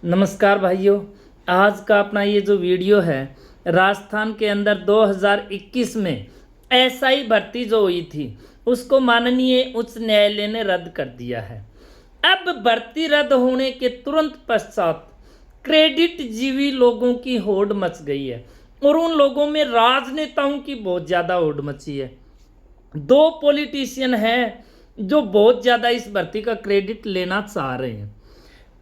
नमस्कार भाइयों। आज का अपना ये जो वीडियो है, राजस्थान के अंदर 2021 में एसआई भर्ती जो हुई थी उसको माननीय उच्च न्यायालय ने रद्द कर दिया है। अब भर्ती रद्द होने के तुरंत पश्चात क्रेडिट जीवी लोगों की होड़ मच गई है और उन लोगों में राजनेताओं की बहुत ज़्यादा होड़ मची है। दो पॉलिटिशियन हैं जो बहुत ज़्यादा इस भर्ती का क्रेडिट लेना चाह रहे हैं।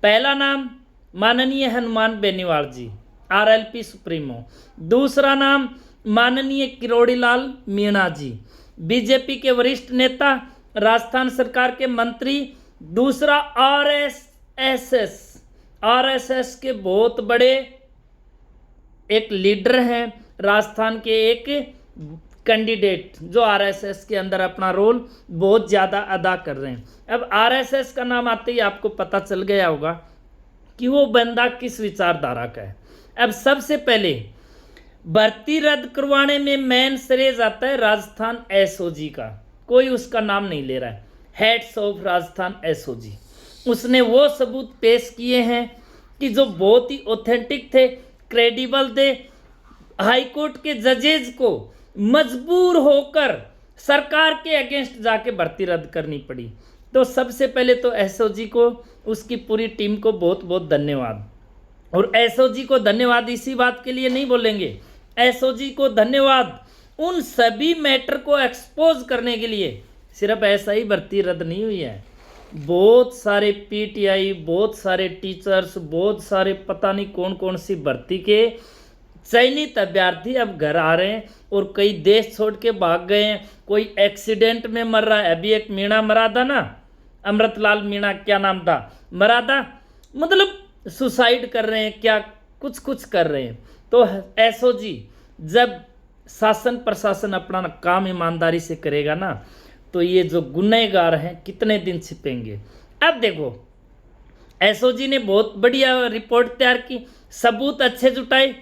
पहला नाम माननीय हनुमान बेनीवाल जी, आरएलपी सुप्रीमो। दूसरा नाम माननीय किरोड़ीलाल मीणा जी, बीजेपी के वरिष्ठ नेता, राजस्थान सरकार के मंत्री। दूसरा आरएसएस के बहुत बड़े एक लीडर हैं, राजस्थान के एक कैंडिडेट जो आरएसएस के अंदर अपना रोल बहुत ज़्यादा अदा कर रहे हैं। अब आरएसएस का नाम आते ही आपको पता चल गया होगा कि वो बंदा किस विचारधारा का है। अब सबसे पहले भर्ती रद्द करवाने में मेन श्रेय जाता है राजस्थान एसओजी का। कोई उसका नाम नहीं ले रहा है। हेड्स ऑफ राजस्थान एसओजी, उसने वो सबूत पेश किए हैं कि जो बहुत ही ऑथेंटिक थे, क्रेडिबल थे। हाईकोर्ट के जजेज को मजबूर होकर सरकार के अगेंस्ट जाके भर्ती रद्द करनी पड़ी। तो सबसे पहले तो एसओजी को, उसकी पूरी टीम को बहुत बहुत धन्यवाद। और एसओजी को धन्यवाद इसी बात के लिए नहीं बोलेंगे, एसओजी को धन्यवाद उन सभी मैटर को एक्सपोज करने के लिए। सिर्फ ऐसा ही भर्ती रद्द नहीं हुई है, बहुत सारे पीटीआई, बहुत सारे टीचर्स, बहुत सारे पता नहीं कौन कौन सी भर्ती के चयनित अभ्यर्थी अब घर आ रहे हैं और कई देश छोड़ के भाग गए हैं। कोई एक्सीडेंट में मर रहा है। अभी एक मीणा मरा था ना, अमृतलाल मीणा, क्या नाम था, मरा था। मतलब सुसाइड कर रहे हैं, क्या कुछ कुछ कर रहे हैं। तो एसओजी जब शासन प्रशासन अपना काम ईमानदारी से करेगा ना, तो ये जो गुनहगार हैं कितने दिन छिपेंगे। अब देखो, एसओजी ने बहुत बढ़िया रिपोर्ट तैयार की, सबूत अच्छे जुटाए।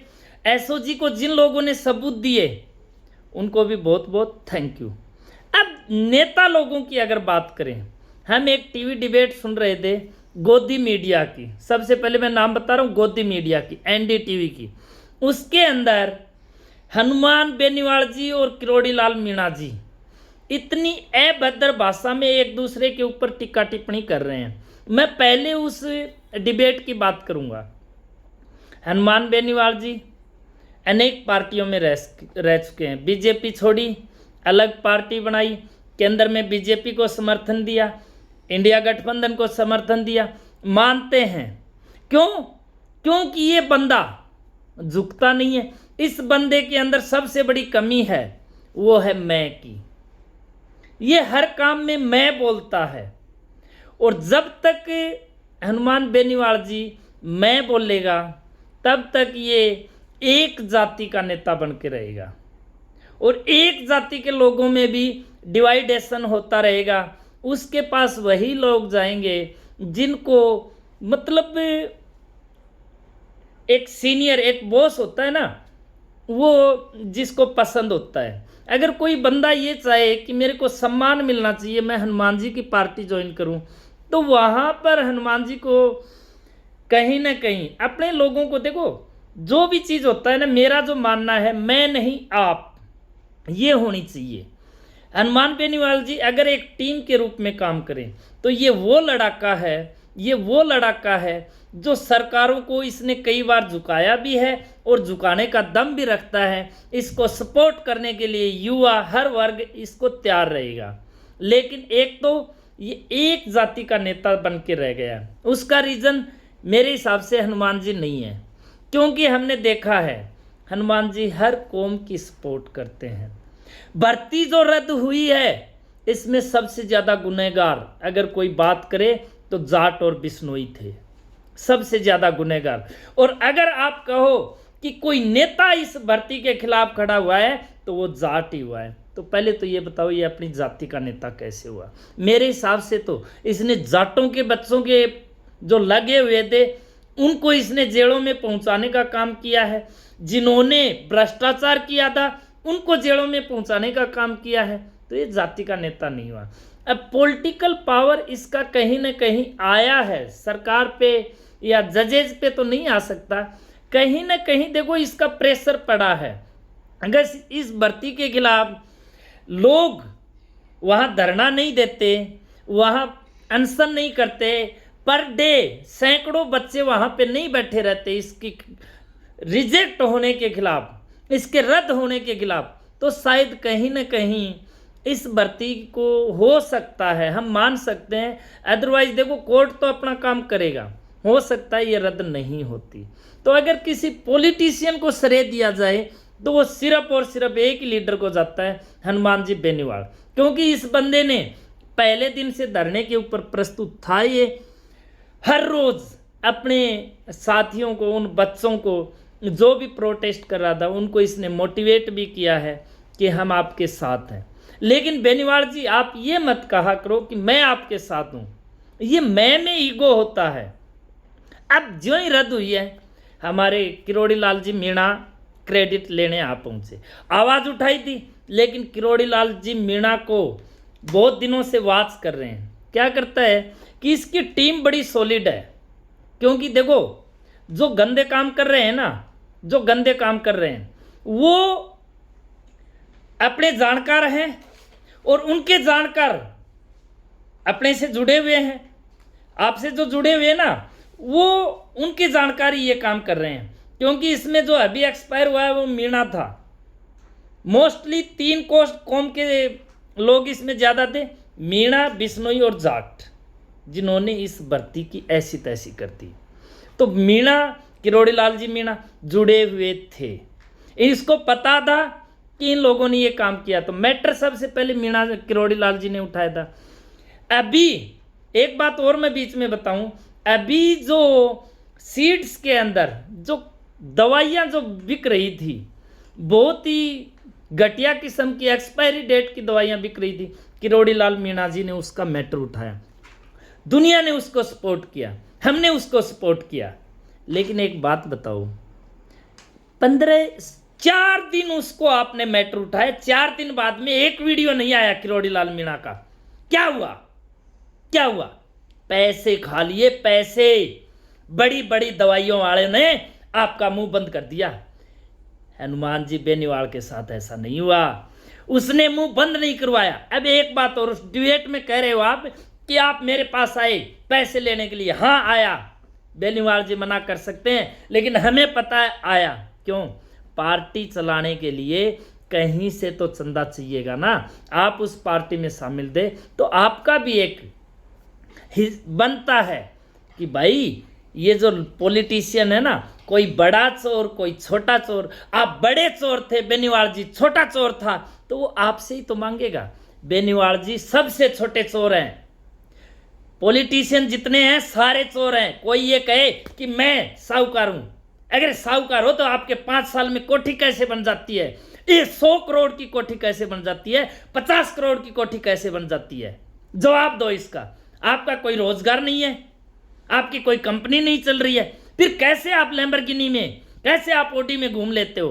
एसओजी को जिन लोगों ने सबूत दिए उनको भी बहुत बहुत थैंक यू। अब नेता लोगों की अगर बात करें, हम एक टीवी डिबेट सुन रहे थे गोदी मीडिया की। सबसे पहले मैं नाम बता रहा हूँ, गोदी मीडिया की, एनडीटीवी की। उसके अंदर हनुमान बेनीवाल जी और किरोड़ीलाल मीणा जी इतनी अभद्र भाषा में एक दूसरे के ऊपर टिक्का टिप्पणी कर रहे हैं। मैं पहले उस डिबेट की बात करूंगा। हनुमान बेनीवाल जी अनेक पार्टियों में रह चुके हैं। बीजेपी छोड़ी, अलग पार्टी बनाई, केंद्र में बीजेपी को समर्थन दिया, इंडिया गठबंधन को समर्थन दिया। मानते हैं क्यों? क्योंकि ये बंदा झुकता नहीं है। इस बंदे के अंदर सबसे बड़ी कमी है, वो है मैं की। ये हर काम में मैं बोलता है। और जब तक हनुमान बेनीवाल जी मैं बोलेगा तब तक ये एक जाति का नेता बन के रहेगा और एक जाति के लोगों में भी डिवाइडेशन होता रहेगा। उसके पास वही लोग जाएंगे जिनको मतलब एक सीनियर, एक बॉस होता है ना, वो जिसको पसंद होता है। अगर कोई बंदा ये चाहे कि मेरे को सम्मान मिलना चाहिए, मैं हनुमान जी की पार्टी ज्वाइन करूं, तो वहाँ पर हनुमान जी को कहीं ना कहीं अपने लोगों को, देखो जो भी चीज़ होता है ना, मेरा जो मानना है मैं नहीं आप, ये होनी चाहिए। हनुमान बेनीवाल जी अगर एक टीम के रूप में काम करें तो ये वो लड़ाका है जो सरकारों को इसने कई बार झुकाया भी है और झुकाने का दम भी रखता है। इसको सपोर्ट करने के लिए युवा, हर वर्ग इसको तैयार रहेगा। लेकिन एक तो ये एक जाति का नेता बन के रह गया, उसका रीज़न मेरे हिसाब से हनुमान जी नहीं है। क्योंकि हमने देखा है हनुमान जी हर कौम की सपोर्ट करते हैं। भर्ती जो रद्द हुई है इसमें सबसे ज़्यादा गुनहगार अगर कोई बात करे तो जाट और बिश्नोई थे, सबसे ज़्यादा गुनहगार। और अगर आप कहो कि कोई नेता इस भर्ती के खिलाफ खड़ा हुआ है तो वो जाट ही हुआ है। तो पहले तो ये बताओ, ये अपनी जाति का नेता कैसे हुआ? मेरे हिसाब से तो इसने जाटों के बच्चों के जो लगे हुए थे उनको इसने जेलों में पहुंचाने का काम किया है। जिन्होंने भ्रष्टाचार किया था उनको जेलों में पहुंचाने का काम किया है। तो ये जाति का नेता नहीं हुआ। अब पॉलिटिकल पावर इसका कहीं ना कहीं आया है, सरकार पे या जजेज पे तो नहीं आ सकता। कहीं ना कहीं देखो इसका प्रेशर पड़ा है। अगर इस भर्ती के खिलाफ लोग वहाँ धरना नहीं देते, वहाँ अनशन नहीं करते, पर डे सैकड़ों बच्चे वहाँ पे नहीं बैठे रहते इसकी रिजेक्ट होने के खिलाफ, इसके रद्द होने के खिलाफ, तो शायद कहीं ना कहीं इस भर्ती को हो सकता है, हम मान सकते हैं। अदरवाइज देखो कोर्ट तो अपना काम करेगा, हो सकता है ये रद्द नहीं होती। तो अगर किसी पॉलिटिशियन को श्रेय दिया जाए तो वो सिर्फ और सिर्फ एक ही लीडर को जाता है, हनुमान जी बेनीवाल, क्योंकि इस बंदे ने पहले दिन से धरने के ऊपर प्रस्तुत था। ये हर रोज अपने साथियों को, उन बच्चों को जो भी प्रोटेस्ट कर रहा था, उनको इसने मोटिवेट भी किया है कि हम आपके साथ हैं। लेकिन बेनीवाल जी आप ये मत कहा करो कि मैं आपके साथ हूँ, ये मैं में ईगो होता है। अब जो ही रद्द हुई है, हमारे किरोड़ी लाल जी मीणा क्रेडिट लेने आ पहुँचे, आवाज़ उठाई थी, लेकिन किरोड़ी लाल जी मीणा को बहुत दिनों से वॉच कर रहे हैं। क्या करता है कि इसकी टीम बड़ी सॉलिड है, क्योंकि देखो जो गंदे काम कर रहे हैं ना, जो गंदे काम कर रहे हैं वो अपने जानकार हैं और उनके जानकार अपने से जुड़े हुए हैं, आपसे जो जुड़े हुए हैं ना, वो उनकी जानकारी ये काम कर रहे हैं। क्योंकि इसमें जो अभी एक्सपायर हुआ है वो मीणा था। मोस्टली 3 कौम के लोग इसमें ज़्यादा थे, मीणा, बिश्नोई और जाट, जिन्होंने इस भर्ती की ऐसी तैसी कर दी। तो मीणा, किरोड़ी लाल जी मीणा जुड़े हुए थे, इसको पता था कि इन लोगों ने ये काम किया, तो मैटर सबसे पहले मीणा किरोड़ी लाल जी ने उठाया था। अभी एक बात और मैं बीच में बताऊं, अभी जो सीड्स के अंदर जो दवाइयाँ जो बिक रही थी, बहुत ही घटिया किस्म की एक्सपायरी डेट की दवाइयाँ बिक रही थी, किरोड़ी लाल मीणा जी ने उसका मैटर उठाया, दुनिया ने उसको सपोर्ट किया, हमने उसको सपोर्ट किया। लेकिन एक बात बताओ, 4 दिन उसको आपने मैटर उठाया, 4 दिन बाद में एक वीडियो नहीं आया किरोड़ी लाल मीणा का। क्या हुआ? क्या हुआ? पैसे खा लिए, पैसे। बड़ी बड़ी दवाइयों वाले ने आपका मुंह बंद कर दिया। हनुमान जी बेनीवाल के साथ ऐसा नहीं हुआ, उसने मुंह बंद नहीं करवाया। अब एक बात और, उस डिबेट में कह रहे हो आप कि आप मेरे पास आए पैसे लेने के लिए। हाँ आया, बेनीवाल जी मना कर सकते हैं, लेकिन हमें पता है आया। क्यों? पार्टी चलाने के लिए कहीं से तो चंदा चाहिएगा ना। आप उस पार्टी में शामिल दे तो आपका भी एक बनता है कि भाई ये जो पॉलिटिशियन है ना, कोई बड़ा चोर कोई छोटा चोर, आप बड़े चोर थे, बेनीवाल जी छोटा चोर था, तो वो आपसे ही तो मांगेगा। बेनीवाल जी सबसे छोटे चोर हैं। पॉलिटिशियन जितने हैं सारे चोर हैं। कोई ये कहे कि मैं साहूकार हूं, अगर साहूकार हो तो आपके 5 साल में कोठी कैसे बन जाती है, ये 100 करोड़ की कोठी कैसे बन जाती है, 50 करोड़ की कोठी कैसे बन जाती है? जवाब दो इसका। आपका कोई रोजगार नहीं है, आपकी कोई कंपनी नहीं चल रही है, फिर कैसे आप लैम्बोर्गिनी में, कैसे आप ऑडी में घूम लेते हो?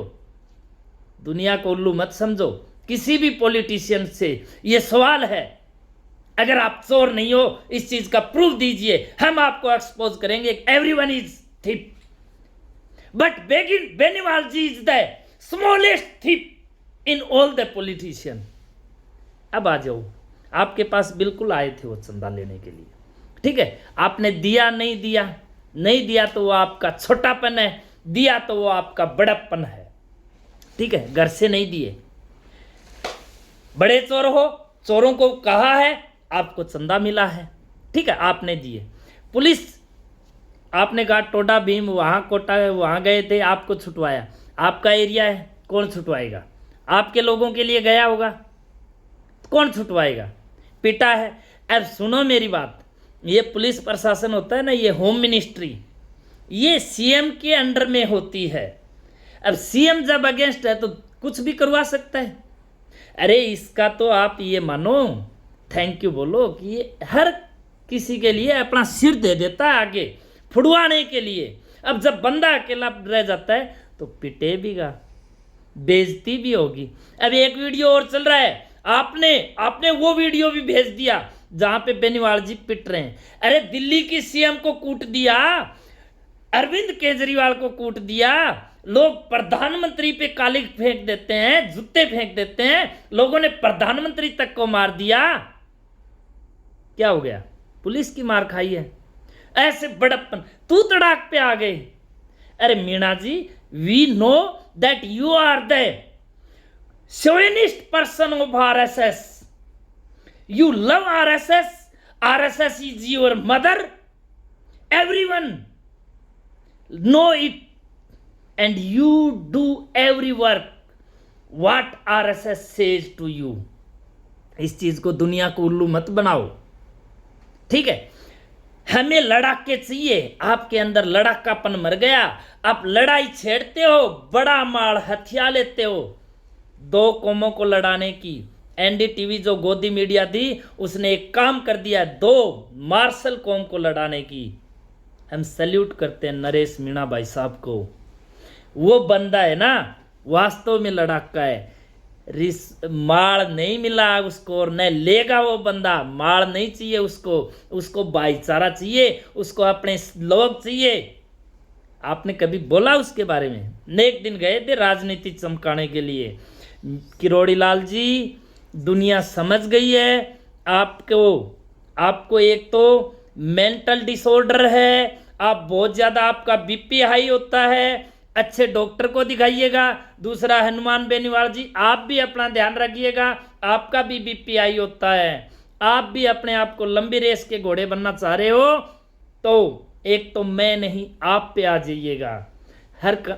दुनिया को उल्लू मत समझो। किसी भी पॉलिटिशियन से ये सवाल है, अगर आप चोर नहीं हो इस चीज का प्रूफ दीजिए, हम आपको एक्सपोज करेंगे। Everyone is thief, but Beniwal ji is the smallest thief in all the politician. अब आ जाओ, आपके पास बिल्कुल आए थे वो चंदा लेने के लिए, ठीक है, आपने दिया नहीं दिया, नहीं दिया तो वो आपका छोटापन है, दिया तो वो आपका बड़प्पन है, ठीक है। घर से नहीं दिए, बड़े चोर हो, चोरों को कहा है, आपको चंदा मिला है, ठीक है, आपने दिए। पुलिस, आपने कहा टोडा भीम वहाँ कोटा वहाँ गए थे, आपको छुटवाया, आपका एरिया है, कौन छुटवाएगा? आपके लोगों के लिए गया होगा, कौन छुटवाएगा? पिटा है। अब सुनो मेरी बात, ये पुलिस प्रशासन होता है ना, ये होम मिनिस्ट्री, ये सीएम के अंडर में होती है। अब सीएम जब अगेंस्ट है तो कुछ भी करवा सकता है। अरे इसका तो आप ये मानो, थैंक यू बोलो कि ये हर किसी के लिए अपना सिर दे देता है आगे फुड़वाने के लिए। अब जब बंदा अकेला रह जाता है तो पिटे भी गा, बेइज्जती भी होगी। अब एक वीडियो और चल रहा है, आपने वो वीडियो भी भेज दिया जहां पे बेनीवाल जी पिट रहे हैं। अरे दिल्ली की सीएम को कूट दिया, अरविंद केजरीवाल को कूट दिया, लोग प्रधानमंत्री पे काली फेंक देते हैं, जूते फेंक देते हैं, लोगों ने प्रधानमंत्री तक को मार दिया। क्या हो गया? पुलिस की मार खाई है। ऐसे बड़प्पन तू तड़ाक पे आ गए। अरे Meena ji, we know that you are the chauvinist person of RSS. You love RSS. RSS is your mother. Everyone know it and you do every work what RSS says to you। इस चीज को दुनिया को उल्लू मत बनाओ, ठीक है? हमें लड़ाके चाहिए। आपके अंदर लड़ाकापन मर गया, आप लड़ाई छेड़ते हो, बड़ा माल हथियार लेते हो दो कौमों को लड़ाने की। एनडीटीवी जो गोदी मीडिया थी उसने एक काम कर दिया, दो मार्शल कौम को लड़ाने की। हम सैल्यूट करते हैं नरेश मीणा भाई साहब को। वो बंदा है ना, वास्तव में लड़ाका है। माल नहीं मिला उसको और न लेगा वो बंदा। माल नहीं चाहिए उसको, उसको भाईचारा चाहिए, उसको अपने लोग चाहिए। आपने कभी बोला उसके बारे में? एक दिन गए थे राजनीति चमकाने के लिए। किरोड़ी लाल जी, दुनिया समझ गई है आपको एक तो मेंटल डिसऑर्डर है, आप बहुत ज़्यादा, आपका बीपी हाई होता है, अच्छे डॉक्टर को दिखाइएगा। दूसरा, हनुमान बेनीवाल जी, आप भी अपना ध्यान रखिएगा, आपका भी बीपी हाई होता है। आप भी अपने आप को लंबी रेस के घोड़े बनना चाह रहे हो तो एक तो मैं नहीं, आप पे आ जाइएगा।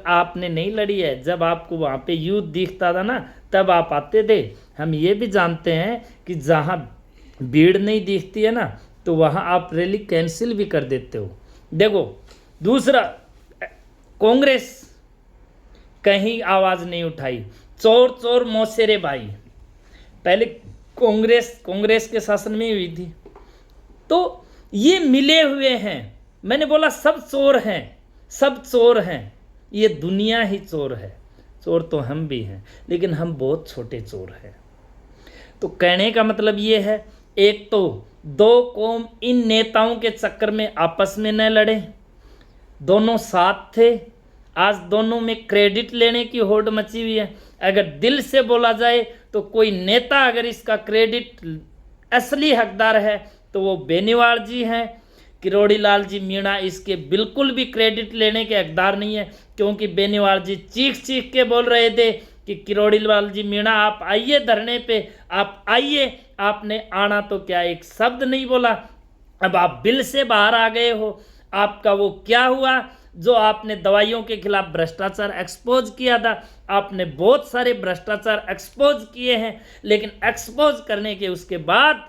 आपने नहीं लड़ी है। जब आपको वहाँ पे युद्ध दिखता था ना, तब आप आते थे। हम ये भी जानते हैं कि जहाँ भीड़ नहीं दिखती है ना, तो वहाँ आप रैली कैंसिल भी कर देते हो। देखो, दूसरा, कांग्रेस कहीं आवाज नहीं उठाई। चोर चोर मौसेरे भाई, पहले कांग्रेस के शासन में हुई थी। तो ये मिले हुए हैं। मैंने बोला सब चोर हैं, सब चोर हैं। ये दुनिया ही चोर है। चोर तो हम भी हैं, लेकिन हम बहुत छोटे चोर हैं। तो कहने का मतलब ये है, एक तो दो कौम इन नेताओं के चक्कर में आपस में न लड़े। दोनों साथ थे। आज दोनों में क्रेडिट लेने की होड़ मची हुई है। अगर दिल से बोला जाए तो कोई नेता अगर इसका क्रेडिट असली हकदार है तो वो बेनीवाल जी हैं। किरोड़ी लाल जी मीणा इसके बिल्कुल भी क्रेडिट लेने के हकदार नहीं है, क्योंकि बेनीवाल जी चीख चीख के बोल रहे थे कि किरोड़ी लाल जी मीणा आप आइए धरने पे, आप आइए। आपने आना तो क्या एक शब्द नहीं बोला। अब आप बिल से बाहर आ गए हो। आपका वो क्या हुआ जो आपने दवाइयों के खिलाफ भ्रष्टाचार एक्सपोज किया था? आपने बहुत सारे भ्रष्टाचार एक्सपोज किए हैं, लेकिन एक्सपोज करने के उसके बाद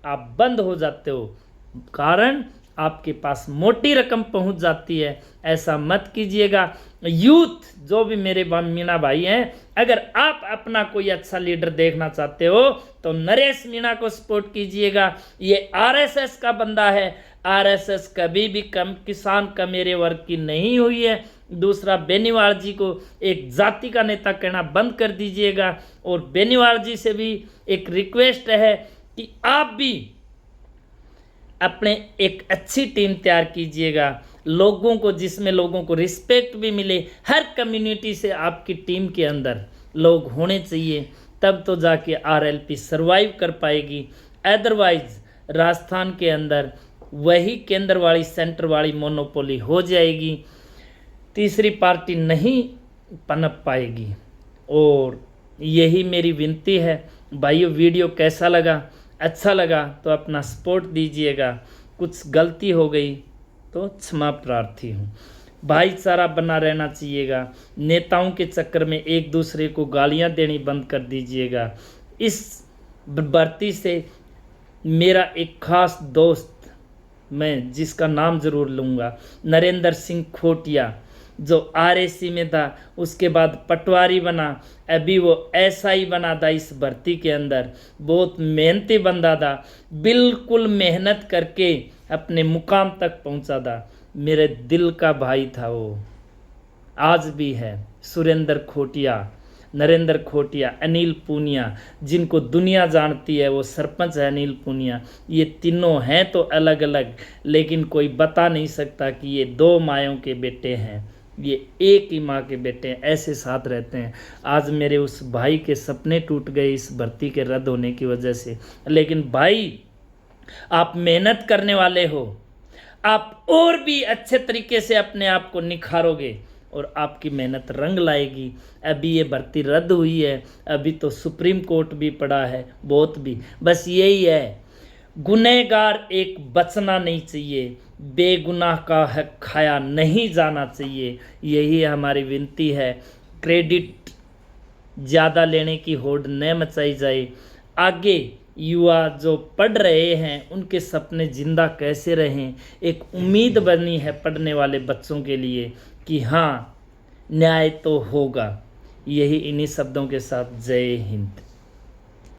आप बंद हो जाते हो, कारण आपके पास मोटी रकम पहुंच जाती है। ऐसा मत कीजिएगा। यूथ जो भी मेरे मीणा भाई हैं, अगर आप अपना कोई अच्छा लीडर देखना चाहते हो तो नरेश मीणा को सपोर्ट कीजिएगा। ये आरएसएस का बंदा है। आरएसएस कभी भी कम किसान का मेरे वर्ग की नहीं हुई है। दूसरा, बेनीवाल जी को एक जाति का नेता कहना बंद कर दीजिएगा। और बेनीवाल जी से भी एक रिक्वेस्ट है कि आप भी अपने एक अच्छी टीम तैयार कीजिएगा, लोगों को, जिसमें लोगों को रिस्पेक्ट भी मिले। हर कम्युनिटी से आपकी टीम के अंदर लोग होने चाहिए, तब तो जाके आरएलपी सरवाइव कर पाएगी। अदरवाइज राजस्थान के अंदर वही केंद्र वाली, सेंटर वाली मोनोपोली हो जाएगी। तीसरी पार्टी नहीं पनप पाएगी। और यही मेरी विनती है। भाइयों, वीडियो कैसा लगा? अच्छा लगा तो अपना सपोर्ट दीजिएगा। कुछ गलती हो गई तो क्षमा प्रार्थी हूँ। भाईचारा बना रहना चाहिएगा। नेताओं के चक्कर में एक दूसरे को गालियाँ देनी बंद कर दीजिएगा। इस भर्ती से मेरा एक खास दोस्त, मैं जिसका नाम ज़रूर लूँगा, नरेंद्र सिंह खोटिया, जो आरएसी में था, उसके बाद पटवारी बना, अभी वो एसआई बना था इस भर्ती के अंदर। बहुत मेहनती बंदा था, बिल्कुल मेहनत करके अपने मुकाम तक पहुंचा था। मेरे दिल का भाई था वो, आज भी है। सुरेंद्र खोटिया, नरेंद्र खोटिया, अनिल पूनिया, जिनको दुनिया जानती है, वो सरपंच है अनिल पूनिया। ये तीनों हैं तो अलग अलग, लेकिन कोई बता नहीं सकता कि ये दो मायों के बेटे हैं, ये एक ही माँ के बेटे हैं, ऐसे साथ रहते हैं। आज मेरे उस भाई के सपने टूट गए इस भर्ती के रद्द होने की वजह से। लेकिन भाई, आप मेहनत करने वाले हो, आप और भी अच्छे तरीके से अपने आप को निखारोगे और आपकी मेहनत रंग लाएगी। अभी ये भर्ती रद्द हुई है, अभी तो सुप्रीम कोर्ट भी पड़ा है, बहुत भी, बस यही है, गुनहगार एक बचना नहीं चाहिए, बेगुनाह का हक खाया नहीं जाना चाहिए, यही हमारी विनती है। क्रेडिट ज़्यादा लेने की होड़ न मचाई जाए। आगे युवा जो पढ़ रहे हैं उनके सपने जिंदा कैसे रहें, एक उम्मीद बनी है पढ़ने वाले बच्चों के लिए कि हाँ, न्याय तो होगा। यही इन्हीं शब्दों के साथ जय हिंद।